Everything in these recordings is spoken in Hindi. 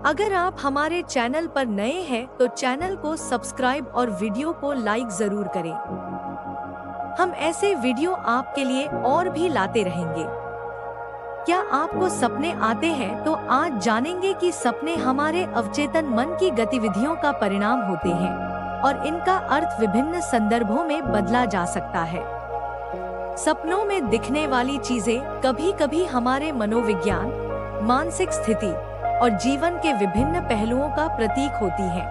अगर आप हमारे चैनल पर नए हैं तो चैनल को सब्सक्राइब और वीडियो को लाइक जरूर करें। हम ऐसे वीडियो आपके लिए और भी लाते रहेंगे। क्या आपको सपने आते हैं? तो आज जानेंगे कि सपने हमारे अवचेतन मन की गतिविधियों का परिणाम होते हैं और इनका अर्थ विभिन्न संदर्भों में बदला जा सकता है। सपनों में दिखने वाली चीजें कभी-कभी हमारे मनोविज्ञान, मानसिक स्थिति और जीवन के विभिन्न पहलुओं का प्रतीक होती हैं।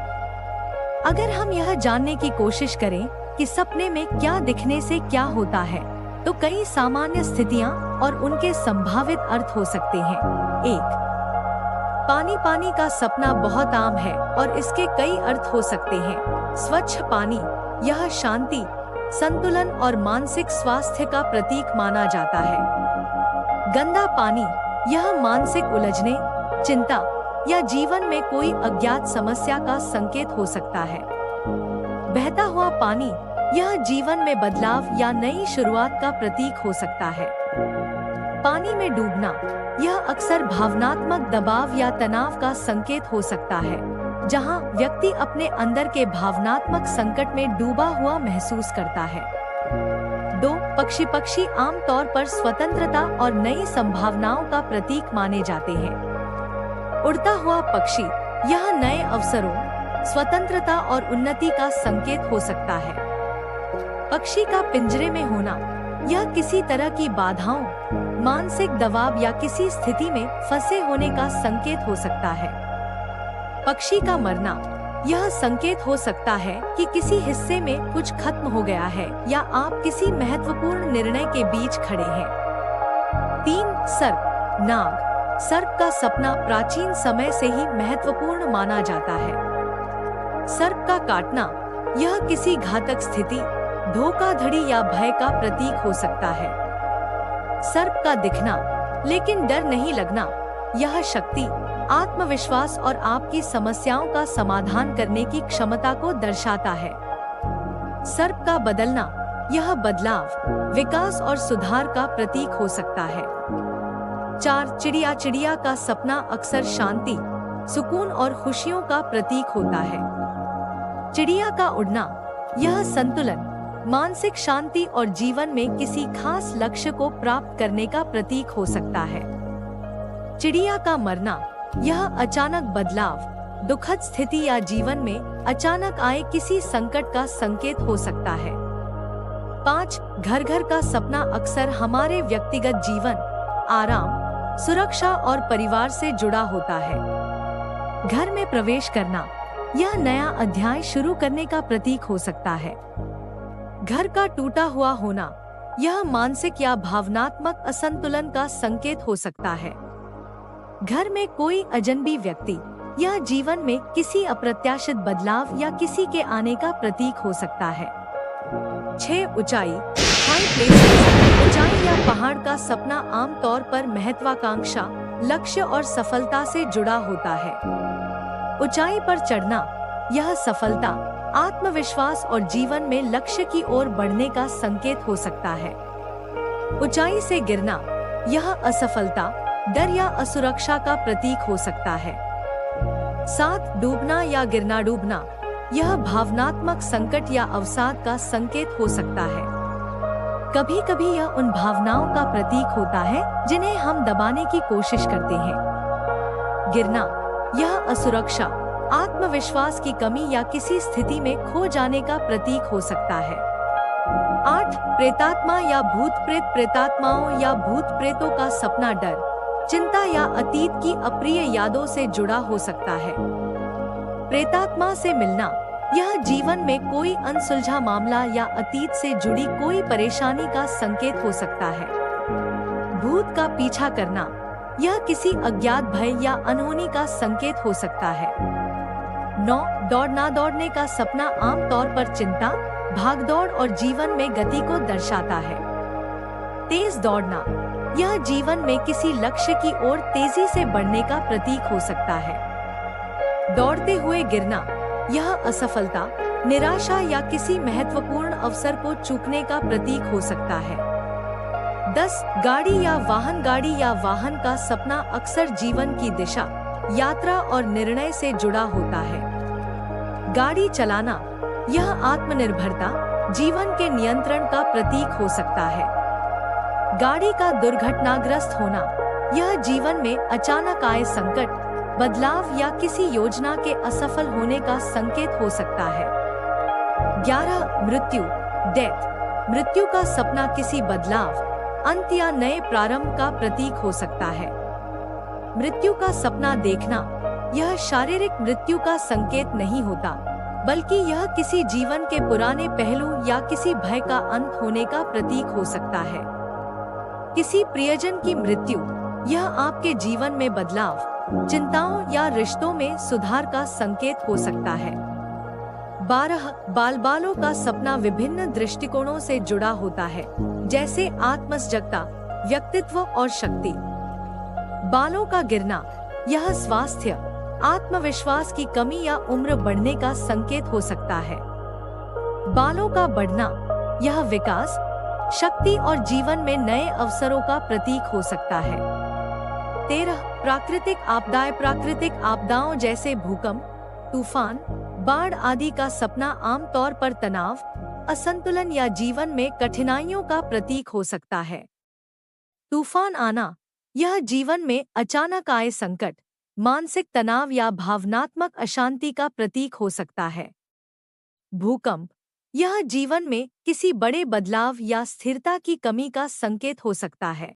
अगर हम यह जानने की कोशिश करें कि सपने में क्या दिखने से क्या होता है, तो कई सामान्य स्थितियां और उनके संभावित अर्थ हो सकते हैं। 1. पानी का सपना बहुत आम है और इसके कई अर्थ हो सकते हैं। स्वच्छ पानी, यह शांति, संतुलन और मानसिक स्वास्थ्य का प्रतीक माना जाता है। गंदा पानी, यह मानसिक उलझने, चिंता या जीवन में कोई अज्ञात समस्या का संकेत हो सकता है। बहता हुआ पानी, यह जीवन में बदलाव या नई शुरुआत का प्रतीक हो सकता है। पानी में डूबना, यह अक्सर भावनात्मक दबाव या तनाव का संकेत हो सकता है, जहां व्यक्ति अपने अंदर के भावनात्मक संकट में डूबा हुआ महसूस करता है। 2. पक्षी आमतौर पर स्वतंत्रता और नई संभावनाओं का प्रतीक माने जाते हैं। उड़ता हुआ पक्षी, यह नए अवसरों, स्वतंत्रता और उन्नति का संकेत हो सकता है। पक्षी का पिंजरे में होना, यह किसी तरह की बाधाओं, मानसिक दबाव या किसी स्थिति में फंसे होने का संकेत हो सकता है। पक्षी का मरना, यह संकेत हो सकता है कि किसी हिस्से में कुछ खत्म हो गया है या आप किसी महत्वपूर्ण निर्णय के बीच खड़े हैं। 3. सर्प, नाग, सर्प का सपना प्राचीन समय से ही महत्वपूर्ण माना जाता है। सर्प का काटना, यह किसी घातक स्थिति, धोखाधड़ी या भय का प्रतीक हो सकता है। सर्प का दिखना लेकिन डर नहीं लगना, यह शक्ति, आत्मविश्वास और आपकी समस्याओं का समाधान करने की क्षमता को दर्शाता है। सर्प का बदलना, यह बदलाव, विकास और सुधार का प्रतीक हो सकता है। 4. चिड़िया का सपना अक्सर शांति, सुकून और खुशियों का प्रतीक होता है। चिड़िया का उड़ना, यह संतुलन, मानसिक शांति और जीवन में किसी खास लक्ष्य को प्राप्त करने का प्रतीक हो सकता है। चिड़िया का मरना, यह अचानक बदलाव, दुखद स्थिति या जीवन में अचानक आए किसी संकट का संकेत हो सकता है। 5. घर का सपना अक्सर हमारे व्यक्तिगत जीवन, आराम, सुरक्षा और परिवार से जुड़ा होता है। घर में प्रवेश करना, यह नया अध्याय शुरू करने का प्रतीक हो सकता है। घर का टूटा हुआ होना, यह मानसिक या भावनात्मक असंतुलन का संकेत हो सकता है। घर में कोई अजनबी व्यक्ति, यह जीवन में किसी अप्रत्याशित बदलाव या किसी के आने का प्रतीक हो सकता है। 6. ऊंचाई, हाई प्लेसेस, ऊंचाई या पहाड़ का सपना आमतौर पर महत्वाकांक्षा, लक्ष्य और सफलता से जुड़ा होता है। ऊंचाई पर चढ़ना, यह सफलता, आत्मविश्वास और जीवन में लक्ष्य की ओर बढ़ने का संकेत हो सकता है। ऊंचाई से गिरना, यह असफलता, डर या असुरक्षा का प्रतीक हो सकता है। 7. डूबना या गिरना, डूबना, यह भावनात्मक संकट या अवसाद का संकेत हो सकता है। कभी-कभी यह उन भावनाओं का प्रतीक होता है जिन्हें हम दबाने की कोशिश करते हैं। गिरना, यह असुरक्षा, आत्मविश्वास की कमी या किसी स्थिति में खो जाने का प्रतीक हो सकता है। 8. प्रेतात्मा या भूत प्रेत, प्रेतात्माओं या भूत प्रेतों का सपना डर, चिंता या अतीत की अप्रिय यादों से जुड़ा हो सकता है। प्रेतात्मा से मिलना, यह जीवन में कोई अनसुलझा मामला या अतीत से जुड़ी कोई परेशानी का संकेत हो सकता है। भूत का पीछा करना, यह किसी अज्ञात भय या अनहोनी का संकेत हो सकता है। 9. दौड़ने का सपना आमतौर पर चिंता, भागदौड़ और जीवन में गति को दर्शाता है। तेज दौड़ना, यह जीवन में किसी लक्ष्य की ओर तेजी से बढ़ने का प्रतीक हो सकता है। दौड़ते हुए गिरना, यह असफलता, निराशा या किसी महत्वपूर्ण अवसर को चूकने का प्रतीक हो सकता है। 10. गाड़ी या वाहन का सपना अक्सर जीवन की दिशा, यात्रा और निर्णय से जुड़ा होता है। गाड़ी चलाना, यह आत्मनिर्भरता, जीवन के नियंत्रण का प्रतीक हो सकता है। गाड़ी का दुर्घटनाग्रस्त होना, यह जीवन में अचानक आए संकट, बदलाव या किसी योजना के असफल होने का संकेत हो सकता है। 11 मृत्यु, डेथ, मृत्यु का सपना किसी बदलाव, अंत या नए प्रारंभ का प्रतीक हो सकता है। मृत्यु का सपना देखना, यह शारीरिक मृत्यु का संकेत नहीं होता, बल्कि यह किसी जीवन के पुराने पहलू या किसी भय का अंत होने का प्रतीक हो सकता है। किसी प्रियजन की मृत्यु, यह आपके जीवन में बदलाव, चिंताओं या रिश्तों में सुधार का संकेत हो सकता है। 12 बालों का सपना विभिन्न दृष्टिकोणों से जुड़ा होता है, जैसे आत्मसजगता, व्यक्तित्व और शक्ति। बालों का गिरना, यह स्वास्थ्य, आत्मविश्वास की कमी या उम्र बढ़ने का संकेत हो सकता है। बालों का बढ़ना, यह विकास, शक्ति और जीवन में नए अवसरों का प्रतीक हो सकता है। 13 प्राकृतिक आपदाएं, प्राकृतिक आपदाओं जैसे भूकंप, तूफान, बाढ़ आदि का सपना आमतौर पर तनाव, असंतुलन या जीवन में कठिनाइयों का प्रतीक हो सकता है। तूफान आना, यह जीवन में अचानक आए संकट, मानसिक तनाव या भावनात्मक अशांति का प्रतीक हो सकता है। भूकंप, यह जीवन में किसी बड़े बदलाव या स्थिरता की कमी का संकेत हो सकता है।